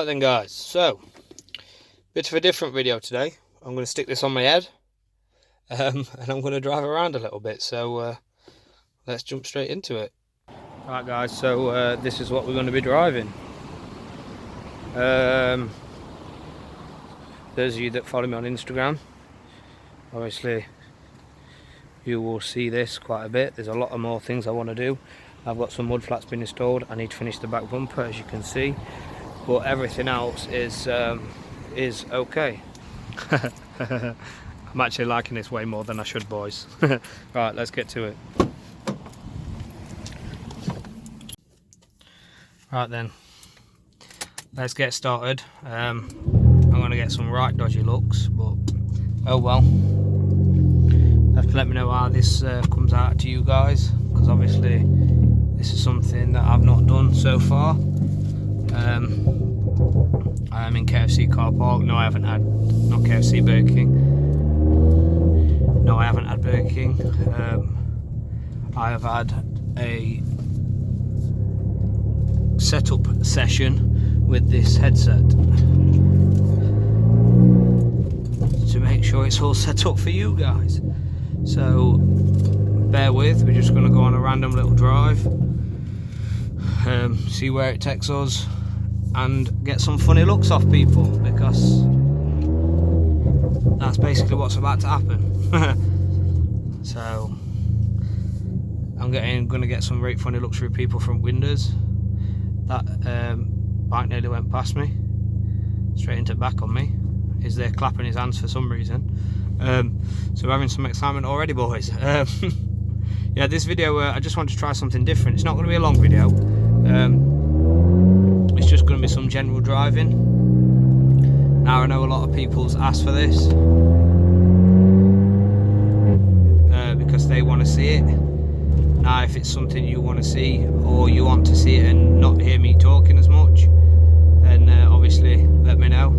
Right then guys, so bit of a different video today. I'm going to stick this on my head and I'm going to drive around a little bit, so let's jump straight into it. Right guys, so this is what we're going to be driving. Those of you that follow me on Instagram, obviously you will see this quite a bit. There's a lot of more things I want to do. I've got some mud flats being installed. I need to finish the back bumper, as you can see, but everything else is okay. I'm actually liking this way more than I should, boys. Right, let's get to it. Right then, let's get started. I'm going to get some right dodgy looks, but oh well. You have to let me know how this comes out to you guys, because obviously this is something that I've not done so far. I am in KFC car park. No, I haven't had, not KFC, Burger King. No, I haven't had Burger King. I have had a setup session with this headset to make sure it's all set up for you guys. So bear with, we're just going to go on a random little drive, see where it takes us, and get some funny looks off people, because that's basically what's about to happen. So I'm going to get some very funny looks through people from windows. That bike nearly went past me, straight into back on me. He's there clapping his hands for some reason. So we're having some excitement already, boys. Yeah, this video, I just want to try something different. It's not going to be a long video. It's just going to be some general driving. Now I know a lot of people's asked for this because they want to see it. Now if it's something you want to see, or you want to see it and not hear me talking as much, then obviously let me know.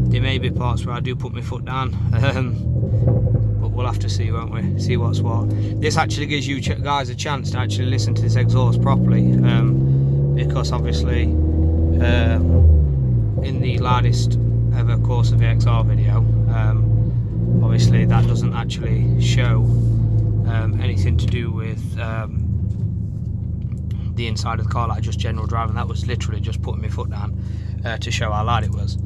There may be parts where I do put my foot down, but we'll have to see, won't we? See what's what. This actually gives you guys a chance to actually listen to this exhaust properly, because obviously in the loudest ever course of VXR video, obviously that doesn't actually show anything to do with the inside of the car, like just general driving. That was literally just putting my foot down to show how loud it was.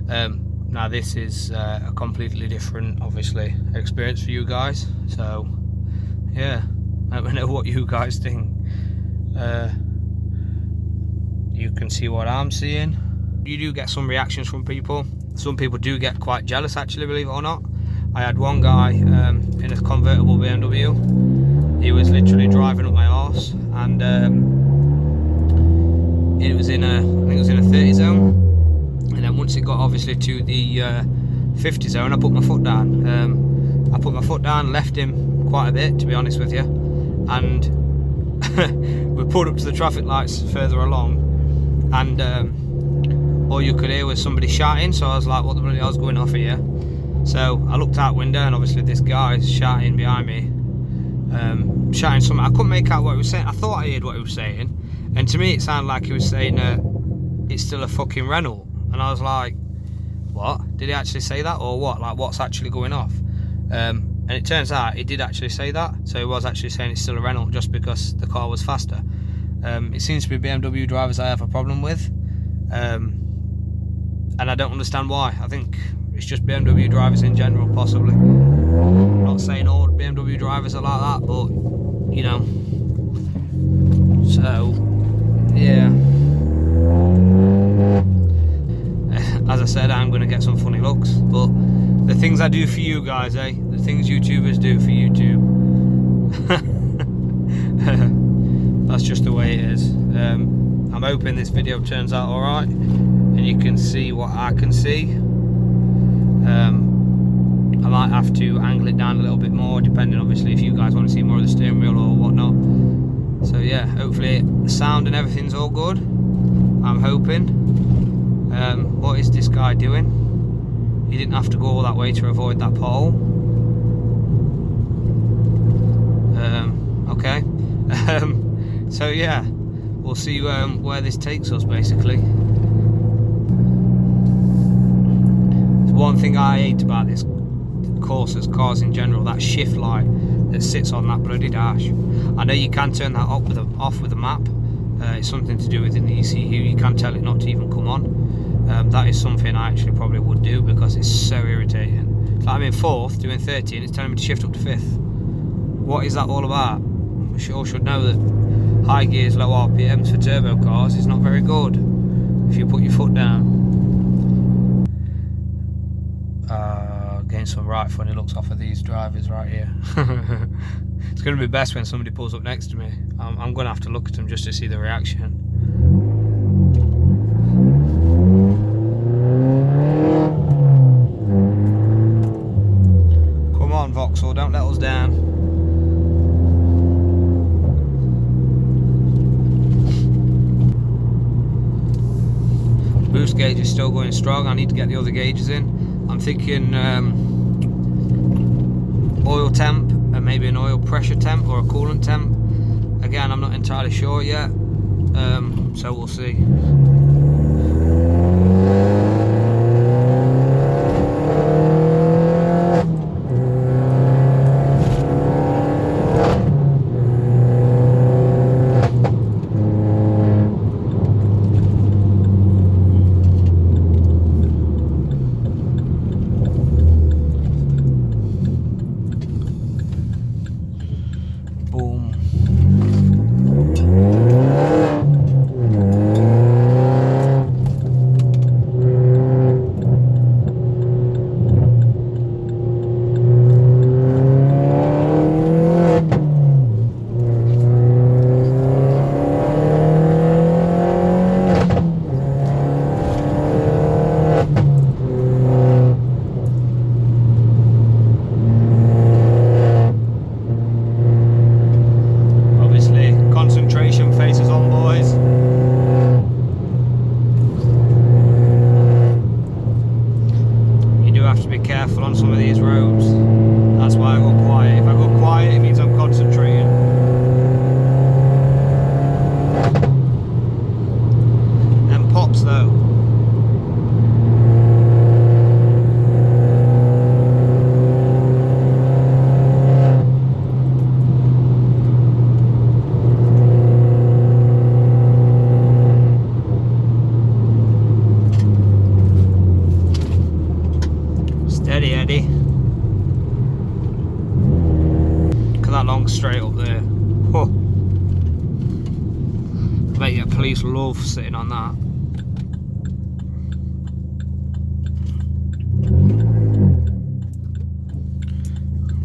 Now this is a completely different, obviously, experience for you guys, so yeah, let me know what you guys think. You can see what I'm seeing. You do get some reactions from people. Some people do get quite jealous, actually, believe it or not. I had one guy in a convertible BMW. He was literally driving up my arse, and it was in a, I think it was in a 30 zone. And then once it got obviously to the 50 zone, I put my foot down. I put my foot down, left him quite a bit, to be honest with you, and we pulled up to the traffic lights further along, and all you could hear was somebody shouting. So I was like, what the bloody hell's going off here? So I looked out window, and obviously this guy's shouting behind me, shouting something. I couldn't make out what he was saying. I thought I heard what he was saying, and to me it sounded like he was saying it's still a fucking Renault. And I was like, what? Did he actually say that, or what? Like, what's actually going off? And it turns out he did actually say that. So he was actually saying it's still a Renault just because the car was faster. It seems to be BMW drivers I have a problem with, and I don't understand why. I think it's just BMW drivers in general, possibly. I'm not saying all BMW drivers are like that, but you know. So yeah, as I said, I'm going to get some funny looks, but the things I do for you guys, the things YouTubers do for YouTube, that's just the way it is. I'm hoping this video turns out alright, and you can see what I can see. I might have to angle it down a little bit more, depending obviously if you guys want to see more of the steering wheel or whatnot. So yeah, hopefully the sound and everything's all good, I'm hoping. What is this guy doing? He didn't have to go all that way to avoid that pole. Okay. So yeah, we'll see where this takes us, basically. one thing I hate about this course as cars in general, that shift light that sits on that bloody dash. I know you can turn that off with a map. It's something to do within the ECU. You can tell it not to even come on. That is something I actually probably would do because it's so irritating. Like I'm in 4th doing 30 and it's telling me to shift up to 5th. What is that all about? We all should know that high gears, low RPMs for turbo cars is not very good if you put your foot down. Getting some right funny looks off of these drivers right here. It's going to be best when somebody pulls up next to me. I'm going to have to look at them just to see the reaction. Come on, Vauxhall, don't let us down. Boost gauge is still going strong. I need to get the other gauges in. I'm thinking oil temp and maybe an oil pressure temp or a coolant temp. Again, I'm not entirely sure yet, so we'll see. Careful on some of these roads. That's why I go quiet. If I go quiet, it means I'm concentrating. Them pops though. Steady, Eddie. Look at that long straight up there. Oh. I bet you police love sitting on that.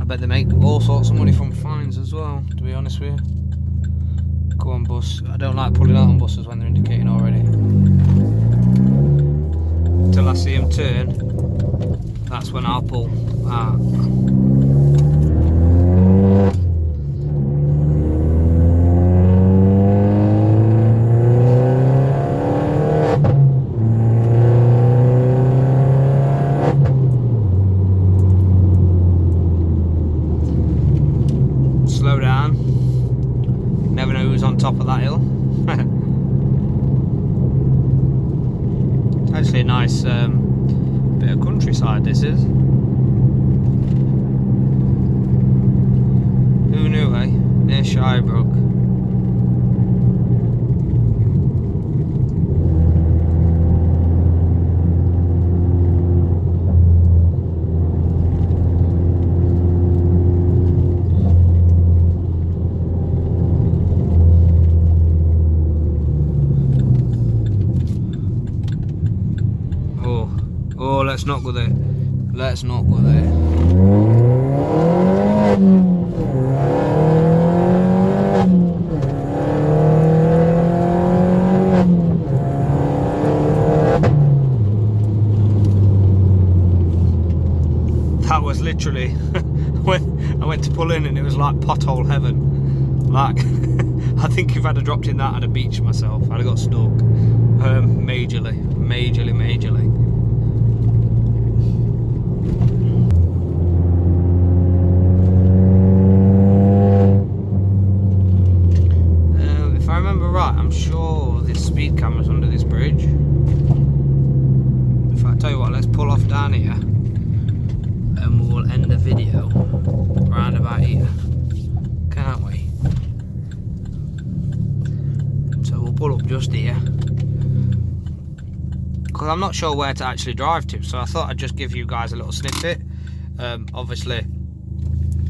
I bet they make all sorts of money from fines as well, to be honest with you. Go on, bus. I don't like pulling out on buses when they're indicating already. Until I see them turn. That's when I'll pull out. Slow down. Never know who's on top of that hill. It's actually a nice bit of countryside this is. Who knew, eh? Near Shirebrook. Oh, let's not go there. Let's not go there. That was literally when I went to pull in and it was like pothole heaven. Like I think if I'd have dropped in that I'd have beached myself. I'd have got stuck. Majorly. If I remember right, I'm sure there's speed cameras under this bridge. If I tell you what, let's pull off down here and we will end the video round about here, can't we? So we'll pull up just here, because I'm not sure where to actually drive to, so I thought I'd just give you guys a little snippet. Obviously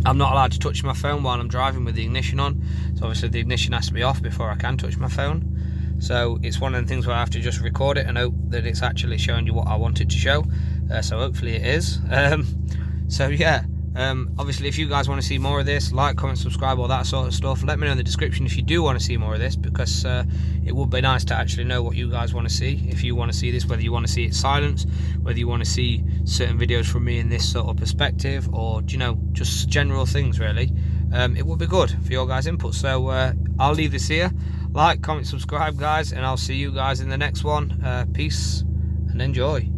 I'm not allowed to touch my phone while I'm driving with the ignition on, so obviously the ignition has to be off before I can touch my phone. So it's one of the things where I have to just record it and hope that it's actually showing you what I want it to show. So hopefully it is. So yeah, obviously if you guys want to see more of this, like, comment, subscribe, all that sort of stuff. Let me know in the description if you do want to see more of this, because it would be nice to actually know what you guys want to see. If you want to see this, whether you want to see it silenced, whether you want to see certain videos from me in this sort of perspective, or you know, just general things really. It would be good for your guys' input. So I'll leave this here. Like, comment, subscribe guys, and I'll see you guys in the next one. Peace and enjoy.